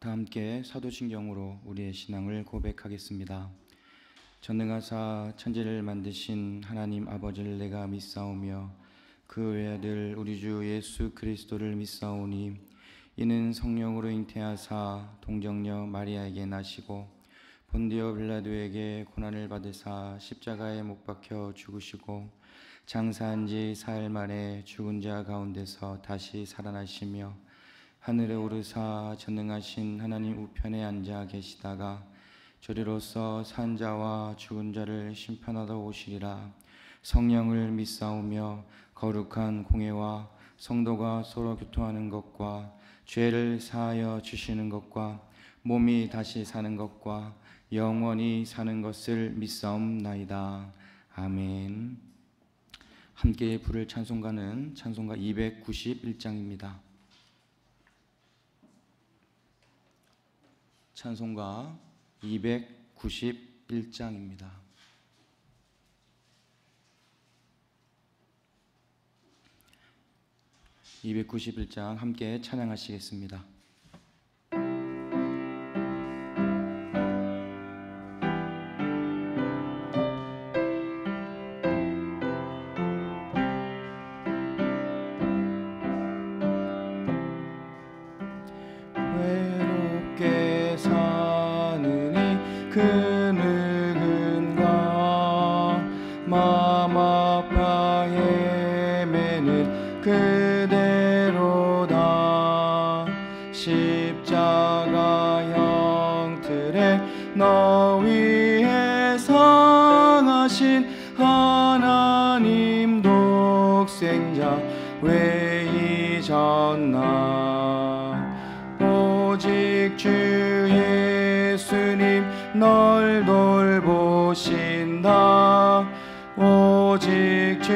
다 함께 사도신경으로 우리의 신앙을 고백하겠습니다. 전능하사 천지를 만드신 하나님 아버지를 내가 믿사오며 그 외아들 우리 주 예수 그리스도를 믿사오니 이는 성령으로 잉태하사 동정녀 마리아에게 나시고 본디오 빌라도에게 고난을 받으사 십자가에 못 박혀 죽으시고 장사한 지 사흘 만에 죽은 자 가운데서 다시 살아나시며 하늘에 오르사 전능하신 하나님 우편에 앉아 계시다가 저리로서 산 자와 죽은 자를 심판하러 오시리라. 성령을 믿사오며 거룩한 공회와 성도가 서로 교통하는 것과 죄를 사하여 주시는 것과 몸이 다시 사는 것과 영원히 사는 것을 믿사옵나이다. 아멘. 함께 부를 찬송가는 찬송가 291장입니다. 찬송가 291장입니다. 291장 함께 찬양하시겠습니다. 외롭게 사느니 그 누군가 마음 아파 헤매는 그대로다. 십자가 형틀에 너 위에 상하신 하나님 독생자 왜 잊었나. 오직 주 예수님 널 돌보신다. 오직 주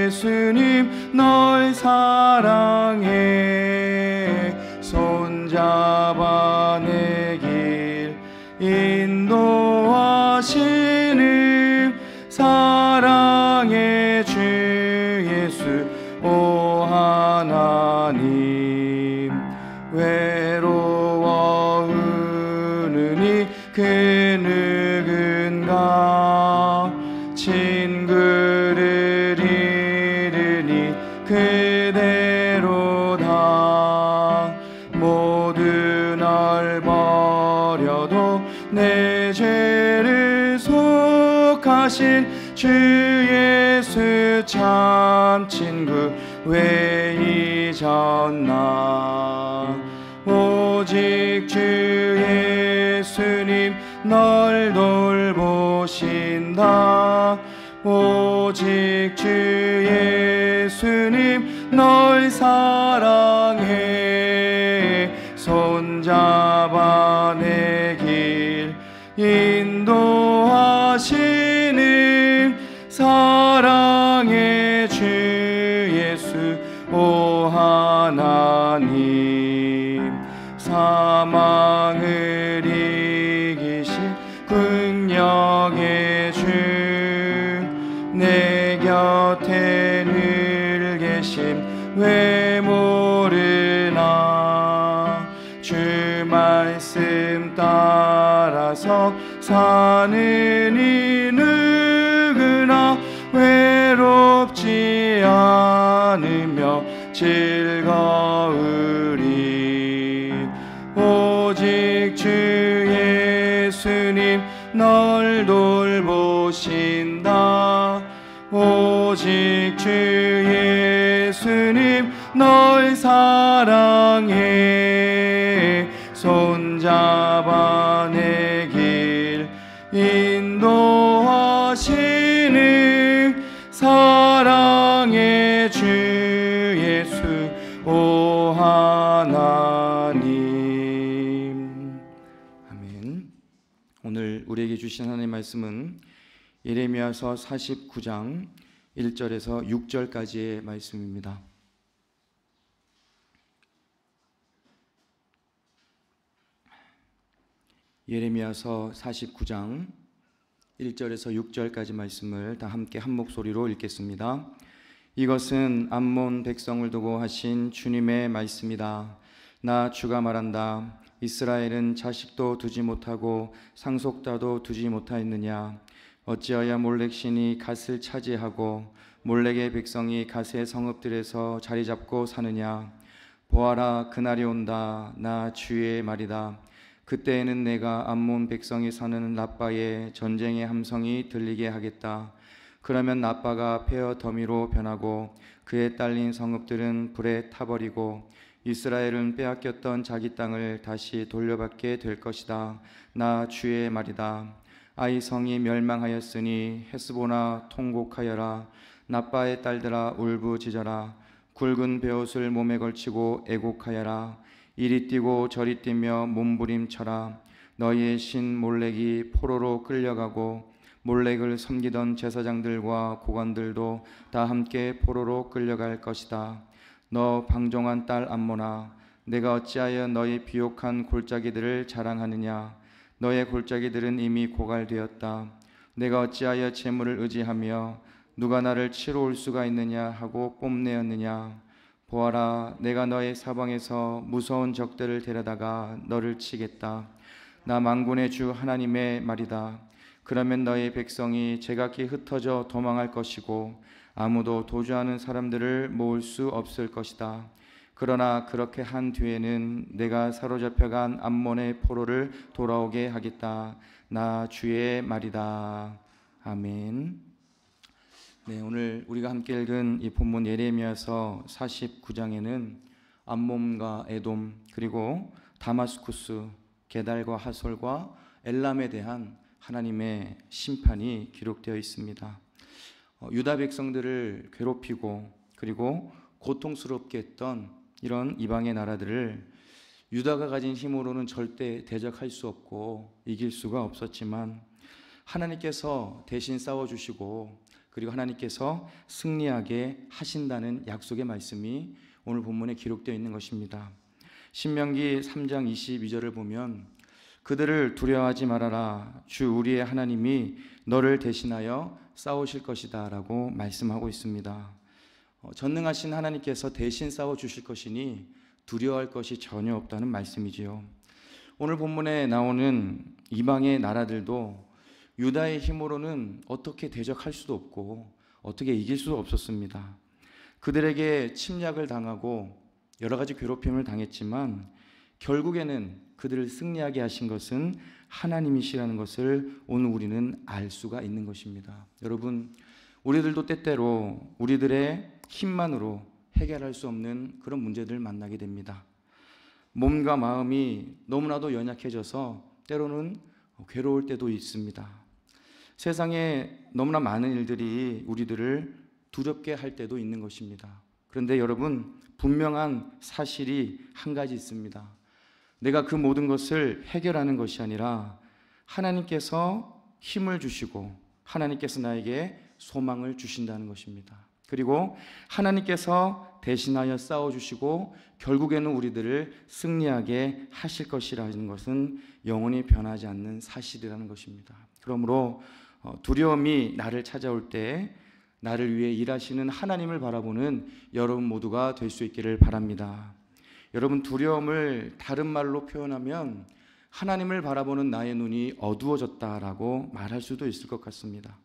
예수님 널 사랑해. 손잡아 내 길 인도하시는 사랑의 주 예수 오 하나님. 외로워 우느니 그 누군가 친구를 잃으니 그대로다. 모두 날 버려도 내 죄를 속하신 주 예수 참 친구 왜 잊었나. 오직 주 예수님 널 돌보신다. 오직 주 예수님 널 사랑해. 손잡아 내 길 인도하시는 사랑의 주 예수 오 하나님. 사망을 이기신 긍휼의 주 내 곁에 늘 계심 왜 모르나. 주 말씀 따라서 사는 이 누구나 외롭지 않으며 즐거우리. 오직 주 예수님 널 돌보신다. 오직 주 예수님 널 사랑해. 손잡아 내 길 인도하시는 사랑의 주 예수 오 하나님. 아멘. 오늘 우리에게 주신 하나님의 말씀은 예레미야서 49장 1절에서 6절까지의 말씀입니다. 예레미야서 49장 1절에서 6절까지 말씀을 다 함께 한 목소리로 읽겠습니다. 이것은 암몬 백성을 두고 하신 주님의 말씀이다. 나 주가 말한다. 이스라엘은 자식도 두지 못하고 상속자도 두지 못하였느냐? 어찌하여 몰렉 신이 갓을 차지하고 몰렉의 백성이 갓의 성읍들에서 자리 잡고 사느냐? 보아라, 그날이 온다. 나 주의 말이다. 그때에는 내가 암몬 백성이 사는 라빠의 전쟁의 함성이 들리게 하겠다. 그러면 라빠가 폐허 더미로 변하고 그에 딸린 성읍들은 불에 타버리고 이스라엘은 빼앗겼던 자기 땅을 다시 돌려받게 될 것이다. 나 주의 말이다. 아이 성이 멸망하였으니 헤스보나 통곡하여라. 라빠의 딸들아 울부짖어라. 굵은 베옷을 몸에 걸치고 애곡하여라. 이리 뛰고 저리 뛰며 몸부림쳐라. 너희의 신 몰렉이 포로로 끌려가고 몰렉을 섬기던 제사장들과 고관들도 다 함께 포로로 끌려갈 것이다. 너 방종한 딸 암몬아, 내가 어찌하여 너희 비옥한 골짜기들을 자랑하느냐? 너의 골짜기들은 이미 고갈되었다. 내가 어찌하여 재물을 의지하며 누가 나를 치러 올 수가 있느냐 하고 뽐내었느냐? 보아라, 내가 너의 사방에서 무서운 적들을 데려다가 너를 치겠다. 나 만군의 주 하나님의 말이다. 그러면 너의 백성이 제각기 흩어져 도망할 것이고 아무도 도주하는 사람들을 모을 수 없을 것이다. 그러나 그렇게 한 뒤에는 내가 사로잡혀간 암몬의 포로를 돌아오게 하겠다. 나 주의 말이다. 아멘. 네, 오늘 우리가 함께 읽은 이 본문 예레미야서 49장에는 암몬과 에돔 그리고 다마스쿠스, 게달과 하솔과 엘람에 대한 하나님의 심판이 기록되어 있습니다. 유다 백성들을 괴롭히고 그리고 고통스럽게 했던 이런 이방의 나라들을 유다가 가진 힘으로는 절대 대적할 수 없고 이길 수가 없었지만 하나님께서 대신 싸워주시고 그리고 하나님께서 승리하게 하신다는 약속의 말씀이 오늘 본문에 기록되어 있는 것입니다. 신명기 3장 22절을 보면 그들을 두려워하지 말아라. 주 우리의 하나님이 너를 대신하여 싸우실 것이다 라고 말씀하고 있습니다. 전능하신 하나님께서 대신 싸워주실 것이니 두려워할 것이 전혀 없다는 말씀이지요. 오늘 본문에 나오는 이방의 나라들도 유다의 힘으로는 어떻게 대적할 수도 없고 어떻게 이길 수도 없었습니다. 그들에게 침략을 당하고 여러 가지 괴롭힘을 당했지만 결국에는 그들을 승리하게 하신 것은 하나님이시라는 것을 오늘 우리는 알 수가 있는 것입니다. 여러분, 우리들도 때때로 우리들의 힘만으로 해결할 수 없는 그런 문제들을 만나게 됩니다. 몸과 마음이 너무나도 연약해져서 때로는 괴로울 때도 있습니다. 세상에 너무나 많은 일들이 우리들을 두렵게 할 때도 있는 것입니다. 그런데 여러분, 분명한 사실이 한 가지 있습니다. 내가 그 모든 것을 해결하는 것이 아니라 하나님께서 힘을 주시고 하나님께서 나에게 소망을 주신다는 것입니다. 그리고 하나님께서 대신하여 싸워주시고 결국에는 우리들을 승리하게 하실 것이라는 것은 영원히 변하지 않는 사실이라는 것입니다. 그러므로 두려움이 나를 찾아올 때 나를 위해 일하시는 하나님을 바라보는 여러분 모두가 될 수 있기를 바랍니다. 여러분, 두려움을 다른 말로 표현하면 하나님을 바라보는 나의 눈이 어두워졌다라고 말할 수도 있을 것 같습니다.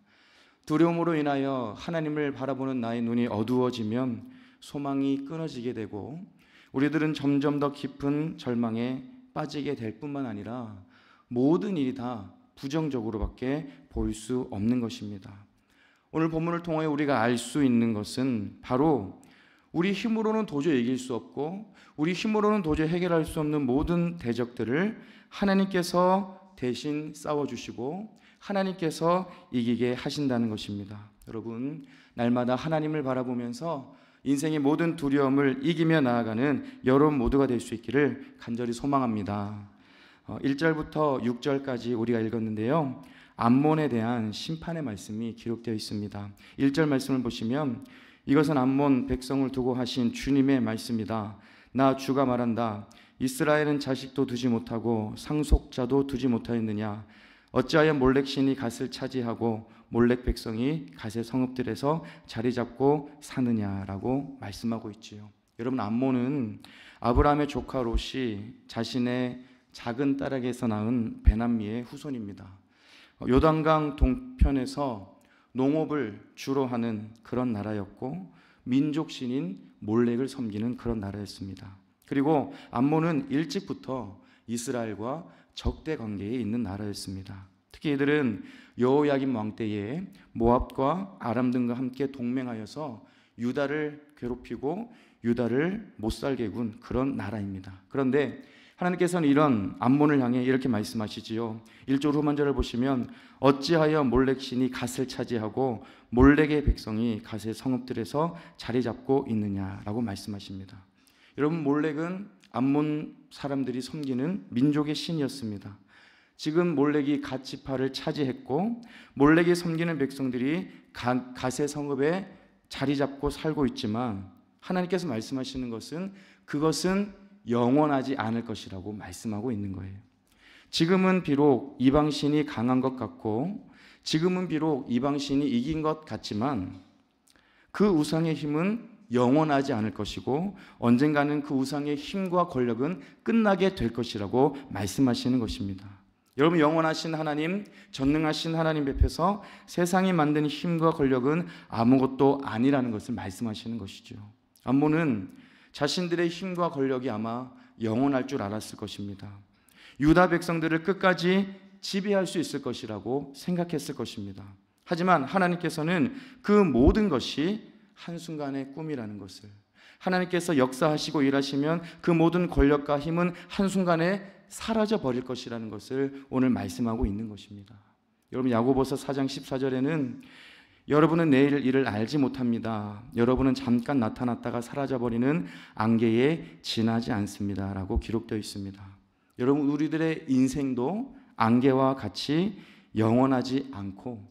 두려움으로 인하여 하나님을 바라보는 나의 눈이 어두워지면 소망이 끊어지게 되고 우리들은 점점 더 깊은 절망에 빠지게 될 뿐만 아니라 모든 일이 다 부정적으로밖에 보일 수 없는 것입니다. 오늘 본문을 통해 우리가 알 수 있는 것은 바로 우리 힘으로는 도저히 이길 수 없고 우리 힘으로는 도저히 해결할 수 없는 모든 대적들을 하나님께서 대신 싸워주시고 하나님께서 이기게 하신다는 것입니다. 여러분, 날마다 하나님을 바라보면서 인생의 모든 두려움을 이기며 나아가는 여러분 모두가 될 수 있기를 간절히 소망합니다. 1절부터 6절까지 우리가 읽었는데요, 암몬에 대한 심판의 말씀이 기록되어 있습니다. 1절 말씀을 보시면 이것은 암몬 백성을 두고 하신 주님의 말씀이다. 나 주가 말한다. 이스라엘은 자식도 두지 못하고 상속자도 두지 못하였느냐? 어찌하여 몰렉 신이 갓을 차지하고 몰렉 백성이 갓의 성읍들에서 자리 잡고 사느냐라고 말씀하고 있지요. 여러분, 암몬은 아브라함의 조카 롯이 자신의 작은 딸에게서 낳은 베남미의 후손입니다. 요단강 동편에서 농업을 주로 하는 그런 나라였고 민족 신인 몰렉을 섬기는 그런 나라였습니다. 그리고 암몬은 일찍부터 이스라엘과 적대 관계에 있는 나라였습니다. 특히 이들은 여호야김 왕 때에 모압과 아람 등과 함께 동맹하여서 유다를 괴롭히고 유다를 못살게 군 그런 나라입니다. 그런데 하나님께서는 이런 암몬을 향해 이렇게 말씀하시지요. 1절 후반절을 보시면 어찌하여 몰렉 신이 갓을 차지하고 몰렉의 백성이 갓의 성읍들에서 자리 잡고 있느냐라고 말씀하십니다. 여러분, 몰렉은 암몬 사람들이 섬기는 민족의 신이었습니다. 지금 몰렉이 갓 지파를 차지했고 몰렉이 섬기는 백성들이 갓의 성읍에 자리 잡고 살고 있지만 하나님께서 말씀하시는 것은 그것은 영원하지 않을 것이라고 말씀하고 있는 거예요. 지금은 비록 이방신이 강한 것 같고 지금은 비록 이방신이 이긴 것 같지만 그 우상의 힘은 영원하지 않을 것이고 언젠가는 그 우상의 힘과 권력은 끝나게 될 것이라고 말씀하시는 것입니다. 여러분, 영원하신 하나님, 전능하신 하나님 앞에서 세상이 만든 힘과 권력은 아무것도 아니라는 것을 말씀하시는 것이죠. 암몬은 자신들의 힘과 권력이 아마 영원할 줄 알았을 것입니다. 유다 백성들을 끝까지 지배할 수 있을 것이라고 생각했을 것입니다. 하지만 하나님께서는 그 모든 것이 한순간의 꿈이라는 것을, 하나님께서 역사하시고 일하시면 그 모든 권력과 힘은 한순간에 사라져 버릴 것이라는 것을 오늘 말씀하고 있는 것입니다. 여러분, 야고보서 4장 14절에는 여러분은 내일 일을 알지 못합니다. 여러분은 잠깐 나타났다가 사라져버리는 안개에 지나지 않습니다 라고 기록되어 있습니다. 여러분, 우리들의 인생도 안개와 같이 영원하지 않고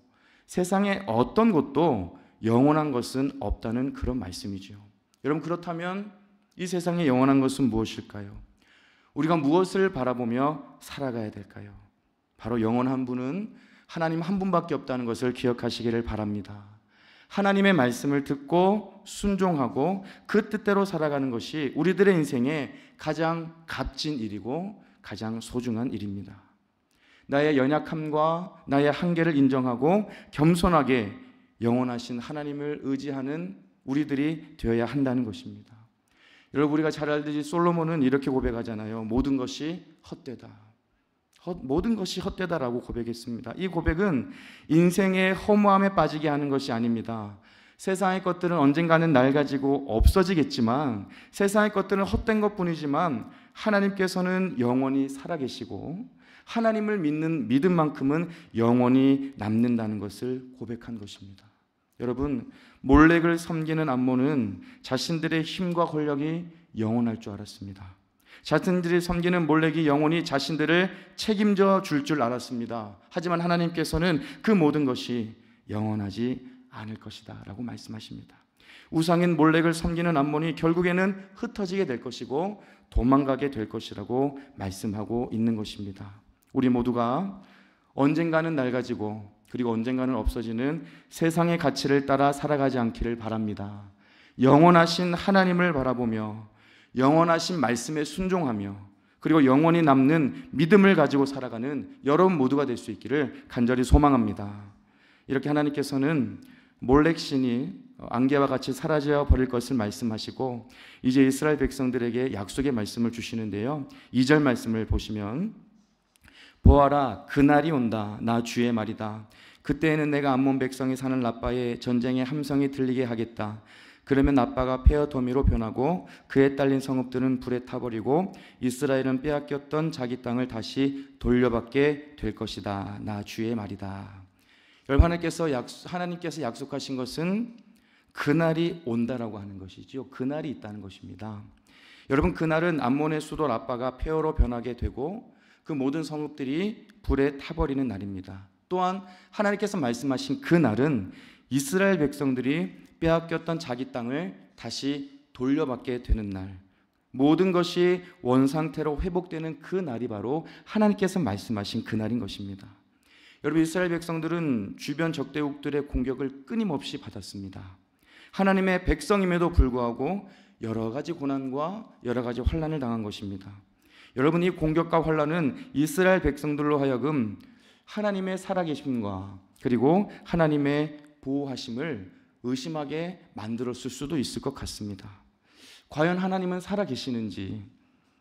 세상에 어떤 것도 영원한 것은 없다는 그런 말씀이죠. 여러분, 그렇다면 이 세상에 영원한 것은 무엇일까요? 우리가 무엇을 바라보며 살아가야 될까요? 바로 영원한 분은 하나님 한 분밖에 없다는 것을 기억하시기를 바랍니다. 하나님의 말씀을 듣고 순종하고 그 뜻대로 살아가는 것이 우리들의 인생에 가장 값진 일이고 가장 소중한 일입니다. 나의 연약함과 나의 한계를 인정하고 겸손하게 영원하신 하나님을 의지하는 우리들이 되어야 한다는 것입니다. 여러분, 우리가 잘 알듯이 솔로몬은 이렇게 고백하잖아요. 모든 것이 헛되다. 모든 것이 헛되다라고 고백했습니다. 이 고백은 인생의 허무함에 빠지게 하는 것이 아닙니다. 세상의 것들은 언젠가는 낡아지고 없어지겠지만 세상의 것들은 헛된 것뿐이지만 하나님께서는 영원히 살아계시고 하나님을 믿는 믿음만큼은 영원히 남는다는 것을 고백한 것입니다. 여러분, 몰렉을 섬기는 암몬은 자신들의 힘과 권력이 영원할 줄 알았습니다. 자신들이 섬기는 몰렉이 영원히 자신들을 책임져 줄 알았습니다. 하지만 하나님께서는 그 모든 것이 영원하지 않을 것이다 라고 말씀하십니다. 우상인 몰렉을 섬기는 암몬이 결국에는 흩어지게 될 것이고 도망가게 될 것이라고 말씀하고 있는 것입니다. 우리 모두가 언젠가는 낡아지고 그리고 언젠가는 없어지는 세상의 가치를 따라 살아가지 않기를 바랍니다. 영원하신 하나님을 바라보며 영원하신 말씀에 순종하며 그리고 영원히 남는 믿음을 가지고 살아가는 여러분 모두가 될 수 있기를 간절히 소망합니다. 이렇게 하나님께서는 몰렉 신이 안개와 같이 사라져 버릴 것을 말씀하시고 이제 이스라엘 백성들에게 약속의 말씀을 주시는데요. 2절 말씀을 보시면 보아라, 그날이 온다. 나 주의 말이다. 그때에는 내가 암몬 백성이 사는 라빠에 전쟁의 함성이 들리게 하겠다. 그러면 라빠가 폐허더미로 변하고 그에 딸린 성읍들은 불에 타버리고 이스라엘은 빼앗겼던 자기 땅을 다시 돌려받게 될 것이다. 나 주의 말이다. 여러분, 하나님께서 약속하신 것은 그날이 온다라고 하는 것이죠. 그날이 있다는 것입니다. 여러분, 그날은 암몬의 수도 라빠가 폐허로 변하게 되고 그 모든 성읍들이 불에 타버리는 날입니다. 또한 하나님께서 말씀하신 그 날은 이스라엘 백성들이 빼앗겼던 자기 땅을 다시 돌려받게 되는 날, 모든 것이 원상태로 회복되는 그 날이 바로 하나님께서 말씀하신 그 날인 것입니다. 여러분, 이스라엘 백성들은 주변 적대국들의 공격을 끊임없이 받았습니다. 하나님의 백성임에도 불구하고 여러 가지 고난과 여러 가지 환난을 당한 것입니다. 여러분, 이 공격과 환난은 이스라엘 백성들로 하여금 하나님의 살아계심과 그리고 하나님의 보호하심을 의심하게 만들었을 수도 있을 것 같습니다. 과연 하나님은 살아계시는지,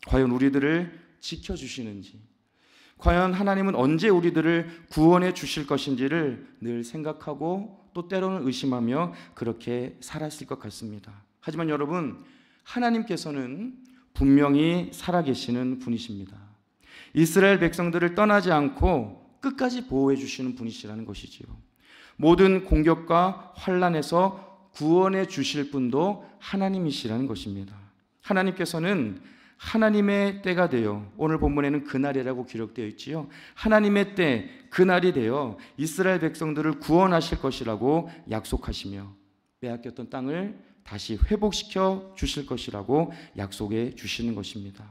과연 우리들을 지켜주시는지, 과연 하나님은 언제 우리들을 구원해 주실 것인지를 늘 생각하고 또 때로는 의심하며 그렇게 살았을 것 같습니다. 하지만 여러분, 하나님께서는 분명히 살아계시는 분이십니다. 이스라엘 백성들을 떠나지 않고 끝까지 보호해 주시는 분이시라는 것이지요. 모든 공격과 환난에서 구원해 주실 분도 하나님이시라는 것입니다. 하나님께서는 하나님의 때가 되어, 오늘 본문에는 그날이라고 기록되어 있지요. 하나님의 때, 그날이 되어 이스라엘 백성들을 구원하실 것이라고 약속하시며 빼앗겼던 땅을 다시 회복시켜 주실 것이라고 약속해 주시는 것입니다.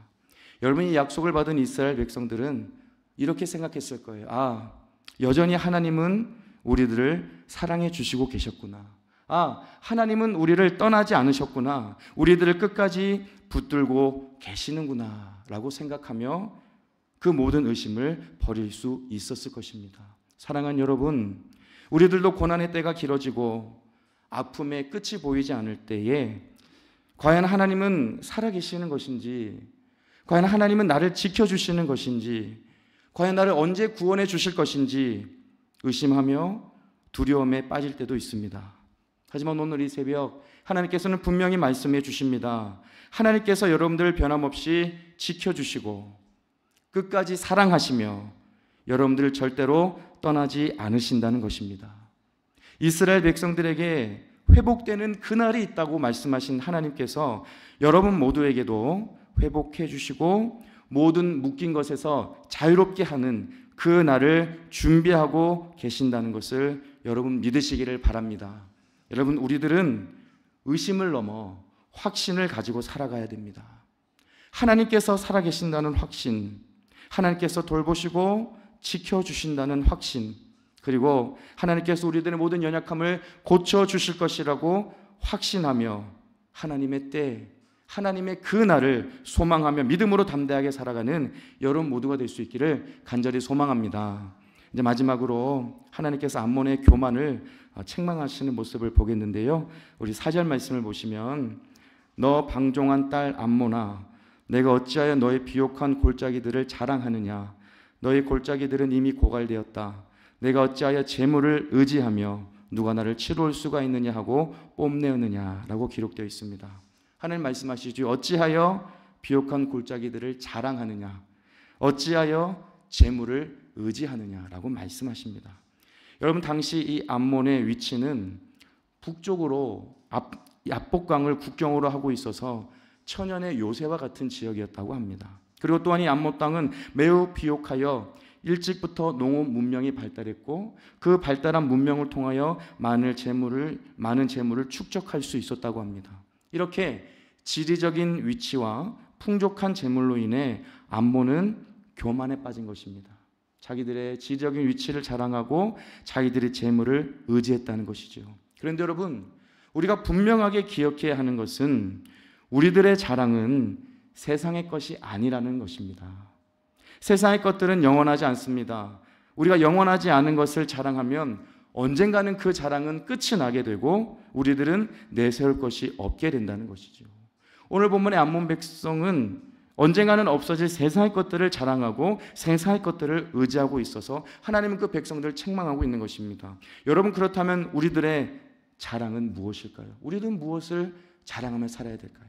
여러분, 이 약속을 받은 이스라엘 백성들은 이렇게 생각했을 거예요. 여전히 하나님은 우리들을 사랑해 주시고 계셨구나. 하나님은 우리를 떠나지 않으셨구나. 우리들을 끝까지 붙들고 계시는구나 라고 생각하며 그 모든 의심을 버릴 수 있었을 것입니다. 사랑하는 여러분, 우리들도 고난의 때가 길어지고 아픔의 끝이 보이지 않을 때에 과연 하나님은 살아계시는 것인지, 과연 하나님은 나를 지켜주시는 것인지, 과연 나를 언제 구원해 주실 것인지 의심하며 두려움에 빠질 때도 있습니다. 하지만 오늘 이 새벽 하나님께서는 분명히 말씀해 주십니다. 하나님께서 여러분들을 변함없이 지켜주시고 끝까지 사랑하시며 여러분들을 절대로 떠나지 않으신다는 것입니다. 이스라엘 백성들에게 회복되는 그날이 있다고 말씀하신 하나님께서 여러분 모두에게도 회복해 주시고 모든 묶인 것에서 자유롭게 하는 그 날을 준비하고 계신다는 것을 여러분 믿으시기를 바랍니다. 여러분, 우리들은 의심을 넘어 확신을 가지고 살아가야 됩니다. 하나님께서 살아계신다는 확신, 하나님께서 돌보시고 지켜주신다는 확신, 그리고 하나님께서 우리들의 모든 연약함을 고쳐주실 것이라고 확신하며 하나님의 때, 하나님의 그 날을 소망하며 믿음으로 담대하게 살아가는 여러분 모두가 될 수 있기를 간절히 소망합니다. 이제 마지막으로 하나님께서 암몬의 교만을 책망하시는 모습을 보겠는데요. 우리 4절 말씀을 보시면 너 방종한 딸 암몬아, 내가 어찌하여 너의 비옥한 골짜기들을 자랑하느냐. 너의 골짜기들은 이미 고갈되었다. 내가 어찌하여 재물을 의지하며 누가 나를 치루할 수가 있느냐 하고 뽐내었느냐라고 기록되어 있습니다. 하나님 말씀하시죠. 어찌하여 비옥한 골짜기들을 자랑하느냐, 어찌하여 재물을 의지하느냐라고 말씀하십니다. 여러분, 당시 이 암몬의 위치는 북쪽으로 압복강을 국경으로 하고 있어서 천연의 요새와 같은 지역이었다고 합니다. 그리고 또한 이 암몬 땅은 매우 비옥하여 일찍부터 농업 문명이 발달했고 그 발달한 문명을 통하여 많은 재물을 축적할 수 있었다고 합니다. 이렇게 지리적인 위치와 풍족한 재물로 인해 암몬은 교만에 빠진 것입니다. 자기들의 지리적인 위치를 자랑하고 자기들의 재물을 의지했다는 것이죠. 그런데 여러분, 우리가 분명하게 기억해야 하는 것은 우리들의 자랑은 세상의 것이 아니라는 것입니다. 세상의 것들은 영원하지 않습니다. 우리가 영원하지 않은 것을 자랑하면 언젠가는 그 자랑은 끝이 나게 되고 우리들은 내세울 것이 없게 된다는 것이죠. 오늘 본문의 암몬 백성은 언젠가는 없어질 세상의 것들을 자랑하고 세상의 것들을 의지하고 있어서 하나님은 그 백성들을 책망하고 있는 것입니다. 여러분, 그렇다면 우리들의 자랑은 무엇일까요? 우리들은 무엇을 자랑하며 살아야 될까요?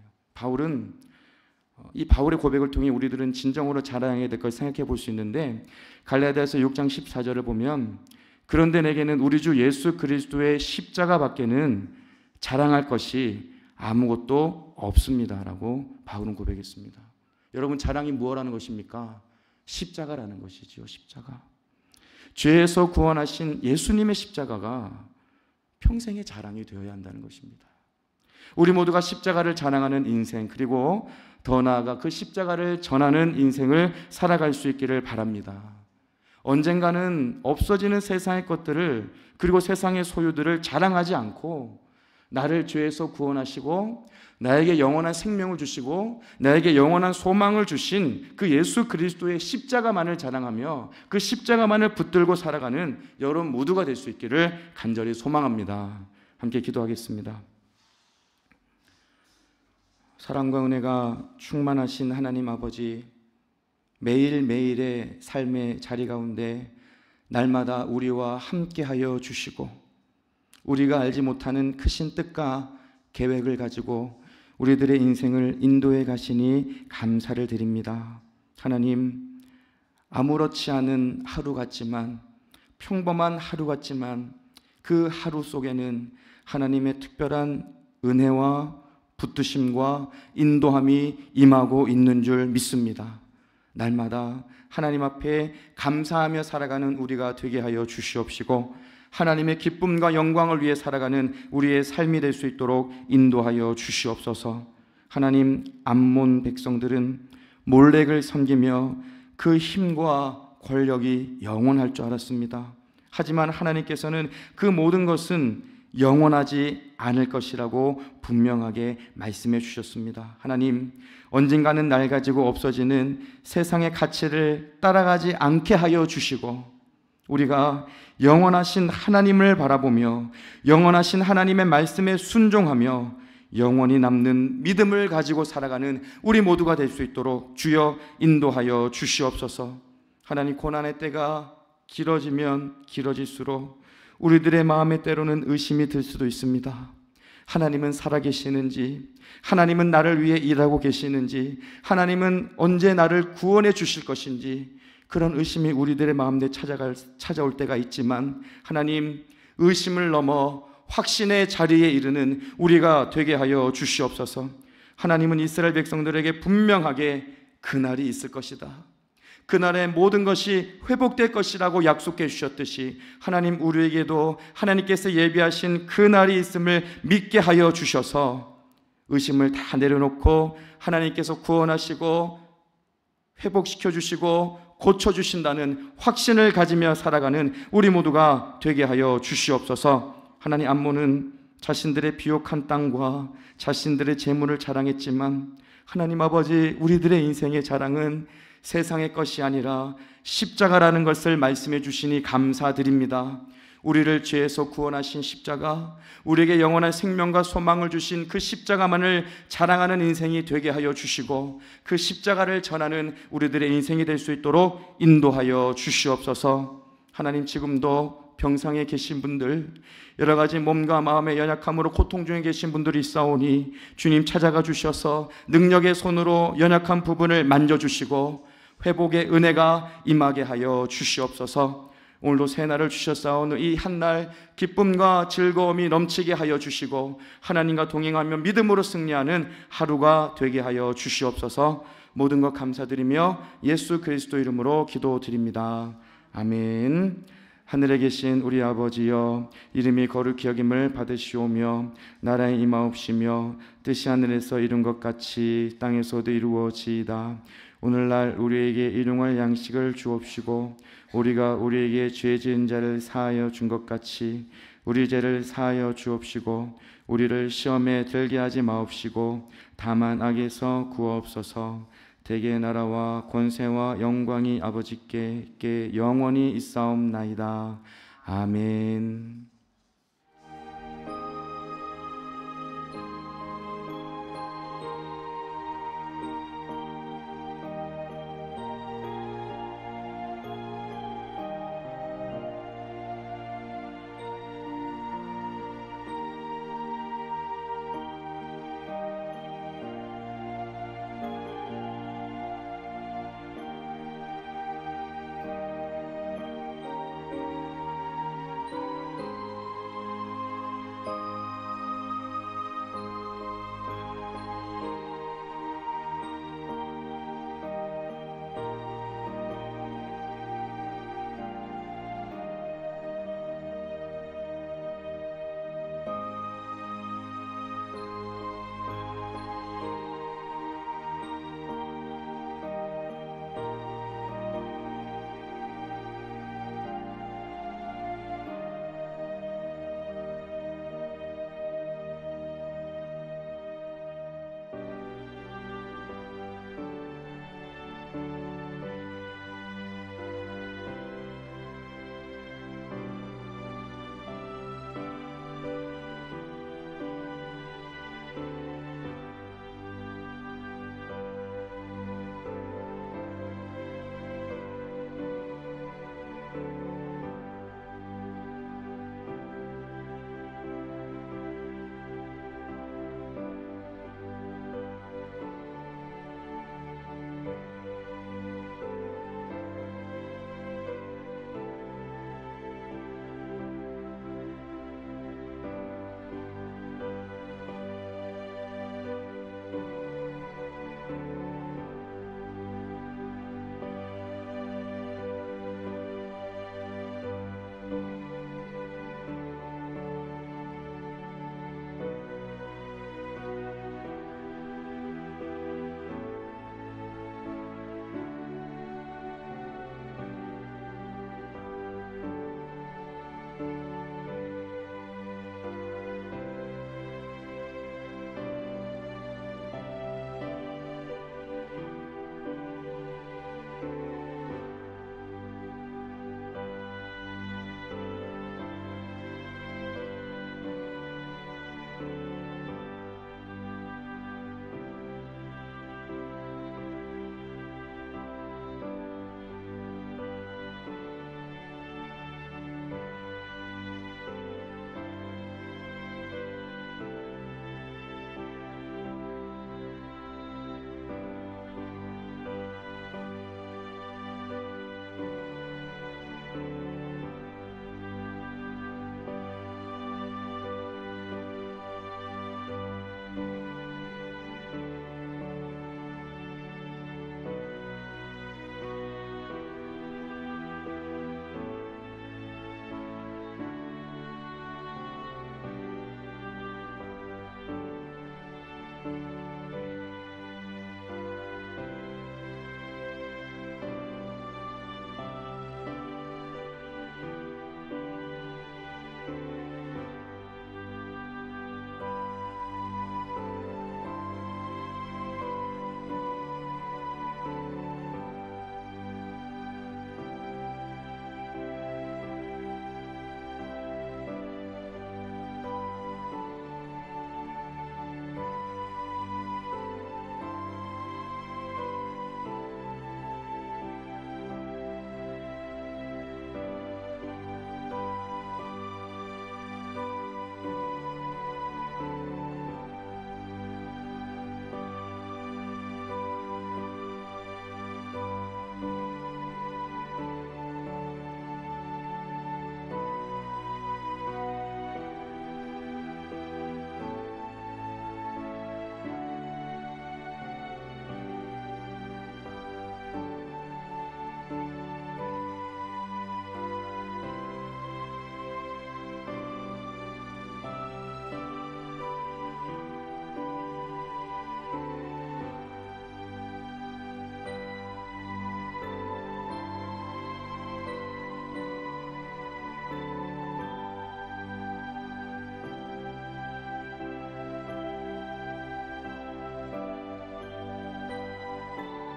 이 바울의 고백을 통해 우리들은 진정으로 자랑해야 될 것을 생각해 볼 수 있는데, 갈라디아서 6장 14절을 보면 그런데 내게는 우리 주 예수 그리스도의 십자가 밖에는 자랑할 것이 아무것도 없습니다 라고 바울은 고백했습니다. 여러분, 자랑이 무엇라는 것입니까? 십자가라는 것이지요. 십자가. 죄에서 구원하신 예수님의 십자가가 평생의 자랑이 되어야 한다는 것입니다. 우리 모두가 십자가를 자랑하는 인생, 그리고 더 나아가 그 십자가를 전하는 인생을 살아갈 수 있기를 바랍니다. 언젠가는 없어지는 세상의 것들을, 그리고 세상의 소유들을 자랑하지 않고 나를 죄에서 구원하시고 나에게 영원한 생명을 주시고 나에게 영원한 소망을 주신 그 예수 그리스도의 십자가만을 자랑하며 그 십자가만을 붙들고 살아가는 여러분 모두가 될 수 있기를 간절히 소망합니다. 함께 기도하겠습니다. 사랑과 은혜가 충만하신 하나님 아버지, 매일매일의 삶의 자리 가운데 날마다 우리와 함께하여 주시고 우리가 알지 못하는 크신 뜻과 계획을 가지고 우리들의 인생을 인도해 가시니 감사를 드립니다. 하나님, 아무렇지 않은 하루 같지만, 평범한 하루 같지만 그 하루 속에는 하나님의 특별한 은혜와 붙드심과 인도함이 임하고 있는 줄 믿습니다. 날마다 하나님 앞에 감사하며 살아가는 우리가 되게 하여 주시옵시고 하나님의 기쁨과 영광을 위해 살아가는 우리의 삶이 될 수 있도록 인도하여 주시옵소서. 하나님, 암몬 백성들은 몰렉을 섬기며 그 힘과 권력이 영원할 줄 알았습니다. 하지만 하나님께서는 그 모든 것은 영원하지 않을 것이라고 분명하게 말씀해 주셨습니다. 하나님, 언젠가는 날 가지고 없어지는 세상의 가치를 따라가지 않게 하여 주시고 우리가 영원하신 하나님을 바라보며 영원하신 하나님의 말씀에 순종하며 영원히 남는 믿음을 가지고 살아가는 우리 모두가 될 수 있도록 주여 인도하여 주시옵소서. 하나님, 고난의 때가 길어지면 길어질수록 우리들의 마음에 때로는 의심이 들 수도 있습니다. 하나님은 살아계시는지, 하나님은 나를 위해 일하고 계시는지, 하나님은 언제 나를 구원해 주실 것인지 그런 의심이 우리들의 마음에 찾아올 때가 있지만 하나님, 의심을 넘어 확신의 자리에 이르는 우리가 되게 하여 주시옵소서. 하나님은 이스라엘 백성들에게 분명하게 그날이 있을 것이다, 그날에 모든 것이 회복될 것이라고 약속해 주셨듯이 하나님, 우리에게도 하나님께서 예비하신 그날이 있음을 믿게 하여 주셔서 의심을 다 내려놓고 하나님께서 구원하시고 회복시켜 주시고 고쳐주신다는 확신을 가지며 살아가는 우리 모두가 되게 하여 주시옵소서. 하나님, 암몬은 자신들의 비옥한 땅과 자신들의 재물을 자랑했지만 하나님 아버지, 우리들의 인생의 자랑은 세상의 것이 아니라 십자가라는 것을 말씀해 주시니 감사드립니다. 우리를 죄에서 구원하신 십자가, 우리에게 영원한 생명과 소망을 주신 그 십자가만을 자랑하는 인생이 되게 하여 주시고 그 십자가를 전하는 우리들의 인생이 될 수 있도록 인도하여 주시옵소서. 하나님, 지금도 병상에 계신 분들, 여러 가지 몸과 마음의 연약함으로 고통 중에 계신 분들이 있사오니 주님 찾아가 주셔서 능력의 손으로 연약한 부분을 만져주시고 회복의 은혜가 임하게 하여 주시옵소서. 오늘도 새날을 주셨사오니 이 한날 기쁨과 즐거움이 넘치게 하여 주시고 하나님과 동행하며 믿음으로 승리하는 하루가 되게 하여 주시옵소서. 모든 것 감사드리며 예수 그리스도 이름으로 기도드립니다. 아멘. 하늘에 계신 우리 아버지여, 이름이 거룩히 여김을 받으시오며 나라에 임하옵시며 뜻이 하늘에서 이룬 것 같이 땅에서도 이루어지이다. 오늘날 우리에게 일용할 양식을 주옵시고 우리가 우리에게 죄 지은 자를 사하여 준 것 같이 우리 죄를 사하여 주옵시고 우리를 시험에 들게 하지 마옵시고 다만 악에서 구하옵소서. 대개의 나라와 권세와 영광이 아버지께 영원히 있사옵나이다. 아멘.